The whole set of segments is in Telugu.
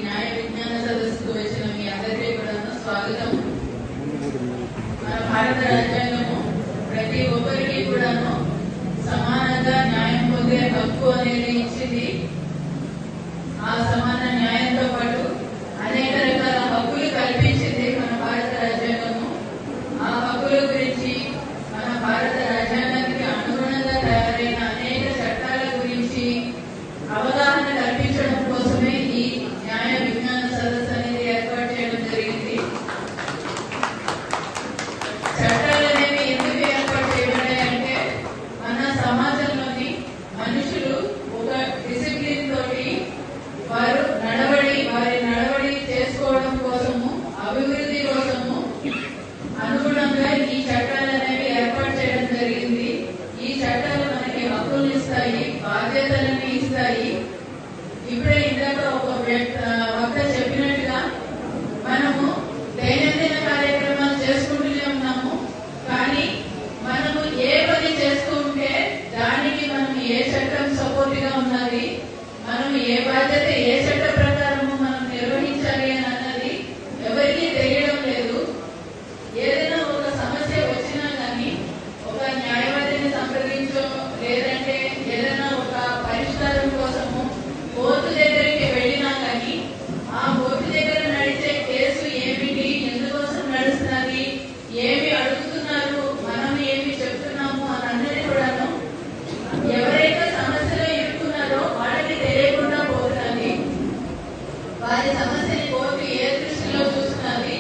న్యాయ విజ్ఞాన సదస్సుకు వచ్చిన మీ అందరికీ కూడా స్వాగతం. మన భారత రాజ్యాంగము ప్రతి ఒక్కరికి కూడాను సమానంగా న్యాయం పొందే హక్కు అనేది ఇచ్చింది. ఆ సమాన న్యాయంతో పాటు అనేక రకాల హక్కులు కల్పించింది మన భారత రాజ్యాంగము. ఆ హక్కుల గురించి మన భారత రాజ్యాంగానికి అనుగుణంగా తయారైన అనేక చట్టాల గురించి అవగాహన కల్పించడం కోసమే ఈ న్యాయ విజ్ఞాన సదస్సు అనేది ఏర్పాటు చేయడం జరిగింది. చట్టాలు అనేవి ఎందుకు ఏర్పాటు చేయబడ్డాయంటే మన సమాజంలోని మనుషులు ఒక డిసిప్లిన్ తోటి వారి నడవడి చేసుకోవడం కోసము, అభివృద్ధి కోసము అనుగుణంగా ఈ చట్టాలు అనేవి ఏర్పాటు చేయడం జరిగింది. ఈ చట్టాలు మనకి హక్కులు ఇస్తాయి, బాధ్యతలను ఇస్తాయి. ఇప్పుడే ఇందాక ఒక వక్త చెప్పినట్టుగా మనము దైనందిన కార్యక్రమాలు చేసుకుంటూనే ఉన్నాము. కానీ మనము ఏ పని చేస్తూ ఉంటే దానికి మనం ఏ చట్టం సపోర్ట్ గా ఉన్నది, మనం ఏ బాధ్యత ఏ చట్ట ప్రకారము మనం నిర్వహించాలి అని అన్నది ఎవరికీ తెలియడం లేదు. ఏదైనా ఒక సమస్య వచ్చినా కానీ ఒక న్యాయవాదిని సంప్రదించో లేదంటే ఏదైనా ఒక పరిష్కారం కోసము కోర్టు దగ్గరికి వెళ్ళినా కానీ ఆ కోర్టు దగ్గర నడిచే కేసు ఏమిటి, ఎందుకోసం నడుస్తున్నది, ఏమి అడుగుతున్నారు, మనం ఏమి చెప్తున్నాము అని అన్నది కూడాను ఎవరైతే సమస్యలో ఇరుక్కున్నారో వాళ్ళకి తెలియకుండా పోతున్నది. వారి సమస్యని కోర్టు ఏ దృష్టిలో చూస్తున్నది,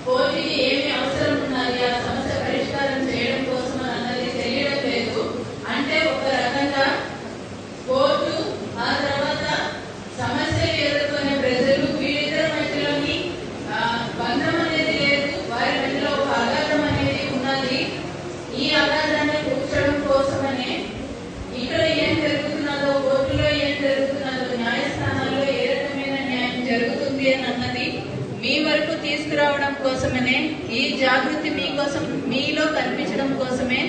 కోర్టుకి ఏమి అవసరం ఉన్నది ఆ సమస్య పరిష్కారం చేయడం కోసం అన్నది తెలియడం లేదు. అంటే ఒక రకంగా కోర్టు ఆ తర్వాత సమస్యలు ఎదుర్కొనే ప్రజలు వీరిద్దరి మధ్యలోని బంధం అనేది లేదు, వారి మధ్యలో ఒక అగాధం అనేది ఉన్నది. ఈ అగాధాన్ని కూర్చడం కోసమనే ఇక్కడ ఏం జరుగుతున్నదో, కోర్టులో ఏం జరుగుతున్నదో, న్యాయస్థానాల్లో ఏ రకమైన న్యాయం జరుగుతుంది అని అన్నది మీ వరకు తీసుకురావడం కోసమనే, ఈ జాగృతి మీకోసం మీలో కల్పించడం కోసమే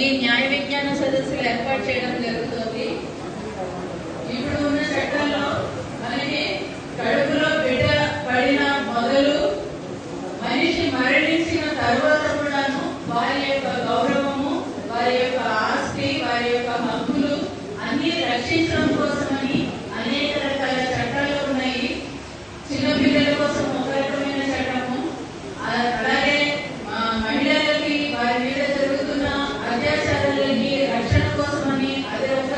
ఈ న్యాయ విజ్ఞాన సదస్సులు ఏర్పాటు చేయడం జరుగుతుంది. ఇప్పుడు ఉన్న చట్టాల్లో మనకి కడుపులో బిడ్డ పడిన మొదలు మనిషి మరణించిన తర్వాత కూడాను వారి యొక్క గౌరవము, వారి యొక్క ఆస్తి, వారి యొక్క హక్కులు అన్ని రక్షించడం కోసమని అనేక రకాల చట్టాలు ఉన్నాయి. చిన్నపిల్లల కోసం ఒక రకమైన చట్టము, అలాగే మహిళలకి వారి మీద జరుగుతున్న అత్యాచారాలకి రక్షణ కోసమని అదే ఒక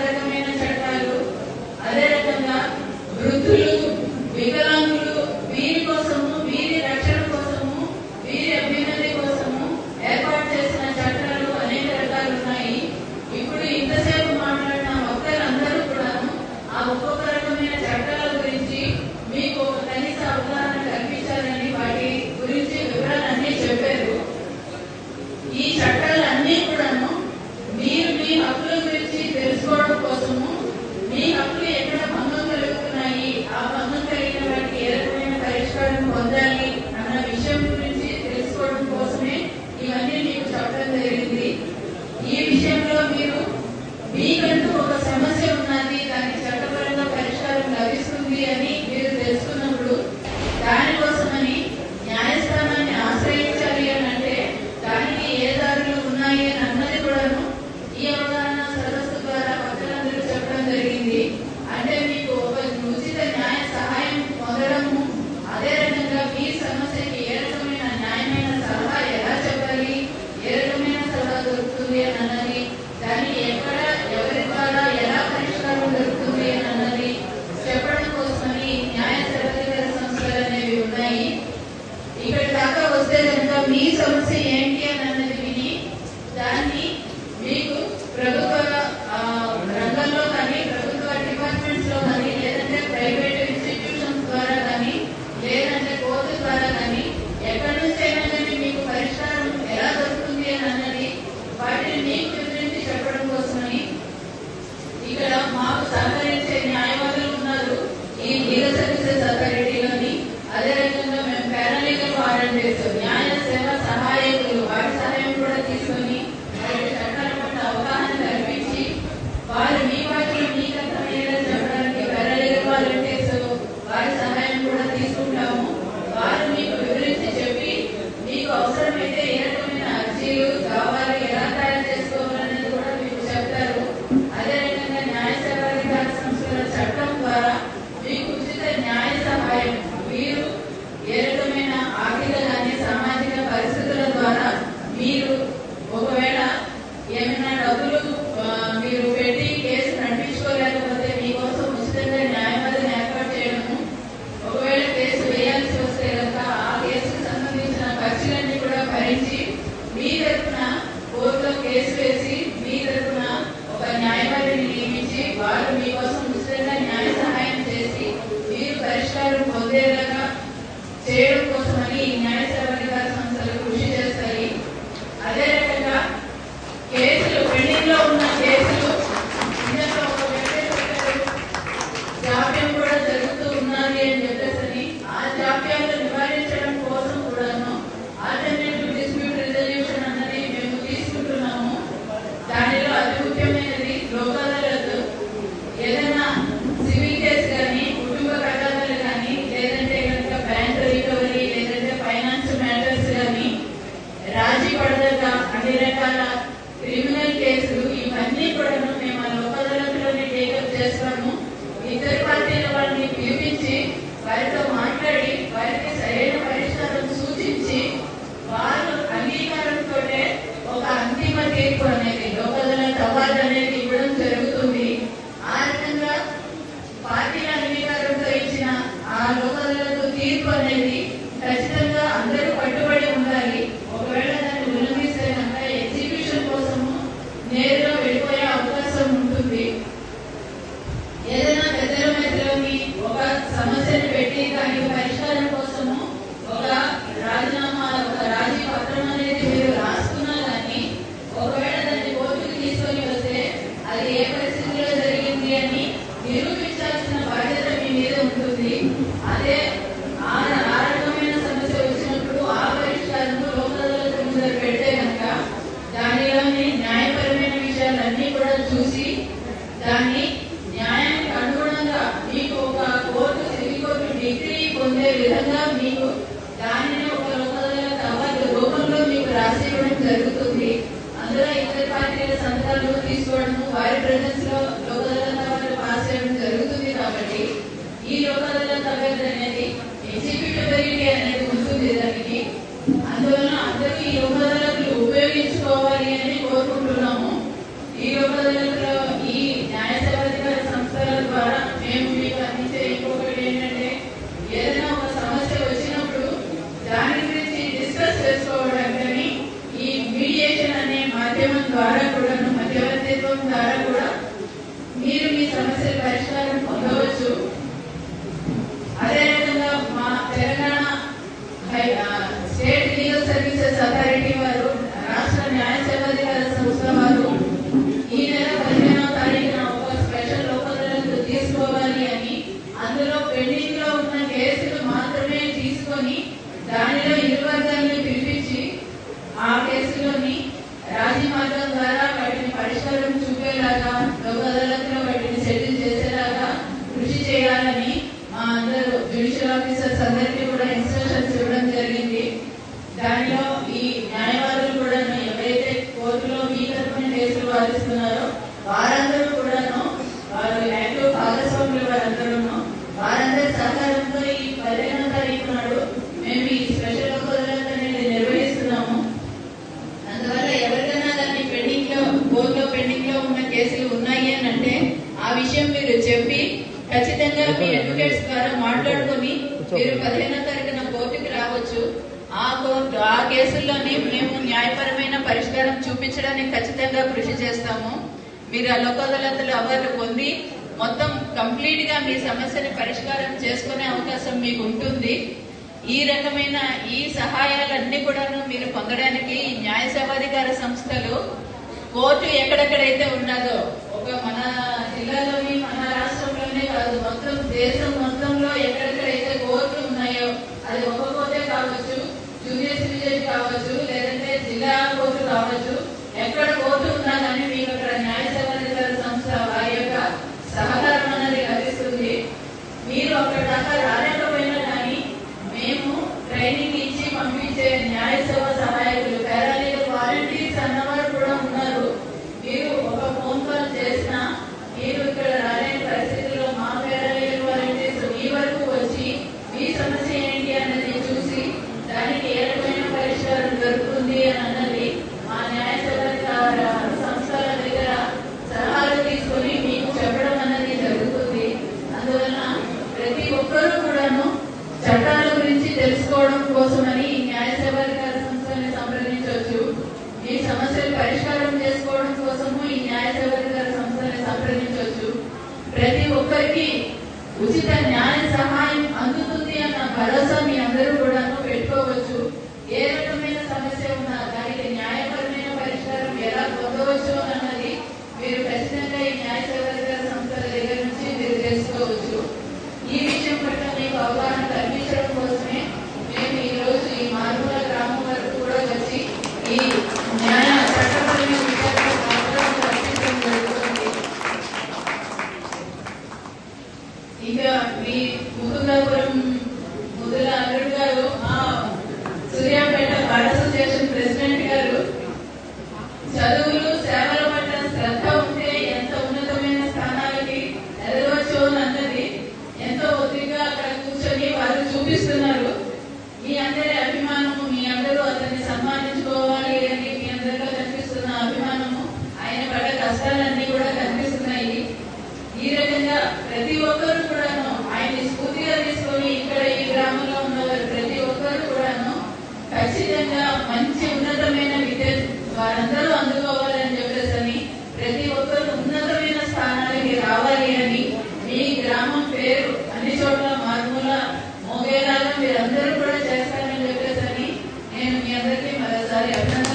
దానికి పరిష్కారం కోసము ఒక రాజీనామా, ఒక రాజీ పత్రం అనేది మీరు రాసుకున్నా కానీ ఒకవేళ దాన్ని కోర్టుకు తీసుకొని వస్తే అది ఏ పరిస్థితిలో జరిగింది అని నిరూపించాల్సిన బాధ్యత మీ మీద ఉంటుంది. అదే ఆ రకమైన సమస్య వచ్చినప్పుడు ఆ పరిష్కారము లోక్ అదాలత్ ముందర పెడితే కనుక దానిలోని న్యాయపరమైన విషయాలన్నీ కూడా చూసి దాన్ని న్యాయానికి అనుగుణంగా మీకు ఒక కోర్టు, సివిల్ కోర్టు డిగ్రీ పొందే విధంగా మీకు దానిని ఒక లోక్ అదాలత్ అవార్డు రూపంలో మీకు రాసి ఇవ్వడం జరుగుతుంది. అందులో ఇతర పార్టీల సంతకాలు తీసుకోవడము, వారి ప్రెజెన్స్ లో లోక్ అదాలత్ అవార్డు పాస్ చేయడం జరుగుతుంది. కాబట్టి ఈ లోక్ అదాలత్ అవార్డు అనేది ఎగ్జిక్యూటిబిలిటీ అనేది ఉంటుంది దానికి. అందువలన అందరూ ఈ లోక్ అదాలత్లు ఉపయోగించుకోవాలి అని కోరుకుంటున్నాము. ఈ లోక్ అదాలత్లో ఈ న్యాయ సేవాధికార సంస్థల ద్వారా మేము మీకు అందించే ఇంకొకటి ఏంటంటే, ఏదైనా ఒక సమస్య వచ్చినప్పుడు దాని గురించి డిస్కస్ చేసుకోవడానికి ఈ మీడియేషన్ అనే మాధ్యమం ద్వారా కూడాను, మధ్యవర్తిత్వం ద్వారా కూడా మీరు మీ సమస్యల పరిష్కారం పొందవచ్చు. అదేవిధంగా మా Telangana state legal services authority వారు, రాష్ట్ర న్యాయ సేవాధికార సంస్థ వారు ఈ నెల 15వ తారీఖున ఒక స్పెషల్ లోక్ అదాలత్ తీసుకోవాలి అని, అందులో పెండింగ్ లో ఉన్న కేసులు మాత్రమే తీసుకొని దానిలో ఇరు వర్గాలను పిలిపించి ఆ కేసులోని రాజీ మార్గం ద్వారా వాటిని పరిష్కారం చూపేలాగా, లోక్ అదాలత్ లో వాటిని సెటిల్ చేసేలాగా కృషి చేయాలని మా అందరూ జ్యుడిషియల్ ఆఫీసర్స్ అందరికీ కూడా ఇన్స్ట్రక్షన్స్ ఇవ్వడం జరిగింది. దానిలో ఈ న్యాయవాదులు కూడా ఎవరైతే కోర్టులో మీ తరఫున కేసులు వాదిస్తున్నారో వారందరూ కూడాను, వారు యాక్టివ్ భాగస్వాములు వారందరి సహకారంతో ఈ 15వ తారీఖు నాడు మేము ఈ స్పెషల్ లోక్ అదాలత్ అనేది నిర్వహిస్తున్నాము. అందువల్ల ఎవరికైనా దాన్ని కోర్టులో పెండింగ్ లో ఉన్న కేసులు ఉన్నాయి అని అంటే ఆ విషయం మీరు చెప్పి ఖచ్చితంగా మీ అడ్వకేట్స్ ద్వారా మాట్లాడుకొని మీరు 15వ తారీఖున కోర్టుకి రావచ్చు. ఆ కేసుల్లోని మేము న్యాయపరమైన పరిష్కారం చూపించడానికి ఖచ్చితంగా కృషి చేస్తాము. మీరు ఆ లోక్ అదాలత్లో అవార్డు పొంది మొత్తం కంప్లీట్ గా మీ సమస్యని పరిష్కారం చేసుకునే అవకాశం మీకు ఉంటుంది. ఈ రకమైన ఈ సహాయాలన్నీ కూడాను మీరు పొందడానికి ఈ న్యాయ సేవాధికార సంస్థలు కోర్టు ఎక్కడెక్కడైతే ఉన్నదో, ఒక మన జిల్లాలోని, మన రాష్ట్రంలోనే కాదు, మొత్తం దేశం మొత్తంలో ఎక్కడెక్కడైతే కోర్టులు ఉన్నాయో, అది ఒక కోర్టే కావచ్చు, జూనియర్ సివిల్ జడ్జి కావచ్చు, లేదంటే జిల్లా కోర్టు కావచ్చు, ఎక్కడ కోర్టు ఉన్నా కానీ మీకు అక్కడ న్యాయ సేవాధికార సంస్థ వారి యొక్క సహకారం అనేది లభిస్తుంది. మీరు అక్కడ దాకా రాలేకపోయినా కానీ మేము ట్రైనింగ్ ఇచ్చి పంపించే న్యాయ సేవా సహాయకులు, పారాలీగల్ వాలంటీర్స్ అన్నవారు కూడా ఉన్నారు. మీరు ఒక ఫోన్ కాల్ చేసినా మీరు ఇక్కడ రాలేని పరిస్థితుల్లో మా పారాలీగల్ వాలంటీర్స్ మీ వరకు వచ్చి మీ సమస్య ఏంటి అన్నది చూసి దానికి ఏ రకమైన పరిష్కారం దొరుకుతుంది అని అన్నది మా న్యాయ సేవాధికార సంస్థల దగ్గర సలహాలు తీసుకొని మీకు చెప్పడం అన్నది జరుగుతుంది. అందువలన ప్రతి ఒక్కరూ కూడాను చట్టాల గురించి తెలుసుకోవడం కోసమని న్యాయ సేవాధికార సంస్థలని సంప్రదించవచ్చు. మీ సమస్యలు పరిష్కారం చేసుకోవడం కోసము ఈ న్యాయ సేవాధికార సంస్థలని సంప్రదించవచ్చు. ప్రతి ఒక్కరికి ఉచిత న్యాయ సహాయం అందుతుంది అన్న భరోసా మీ అందరూ కూడాను పెట్టుకోవచ్చు. ఏ రకమైన సమస్య ఉన్నా దానికి న్యాయపరమైన పరిష్కారం ఎలా పొందవచ్చు అన్నది మీరు ఖచ్చితంగా ఈ న్యాయ సేవాధికార సంస్థల దగ్గర నుంచి మీరు తెలుసుకోవచ్చు. ఈ విషయం పట్ల మీకు అవగాహన కల్పించడం కోసమే మేము ఈ రోజు ఈ మారుమూల గ్రామం వరకు కూడా వచ్చి ఈ న్యాయ చట్టపరమైన విషయాల్లో అవగాహన కల్పించడం జరుగుతుంది. ఇంకా మీ ముకుందాపురం ముద్దుల అల్లుడు గారు, మా సూర్యాపేట బార్ అసోసియేషన్ ప్రెసిడెంట్ గారు, చదువులు సేవల పట్ల శ్రద్ధ ఉంటే ఎంత ఉన్నతమైన స్థానాలకి ఎదగవచ్చు అన్నది ఎంతో ఒత్తిడిగా అక్కడ కూర్చొని వారు చూపిస్తున్నారు. మీ అందరి అభిమానము, మీ అందరూ అతన్ని సన్మానించుకోవాలి అని మీ అందరిలో కనిపిస్తున్న అభిమానము, ఆయన పడ్డ కష్టాలన్నీ కూడా కనిపిస్తున్నాయి. ఈ రకంగా ప్రతి ఒక్కరు కూడాను ఆయన్ని స్ఫూర్తిగా తీసుకొని ఇక్కడ ఈ గ్రామంలో ఉన్నవారు ప్రతి ఒక్కరు కూడాను ఖచ్చితంగా మంచి ఉన్నతమైన విద్య వారందరూ అందుకోవాలని చెప్పేసి ప్రతి ఒక్కరు ఉన్నతమైన స్థానాలకి రావాలి అని, మీ గ్రామం పేరు అన్ని చోట్ల మారుమూల వారి అభినందనలు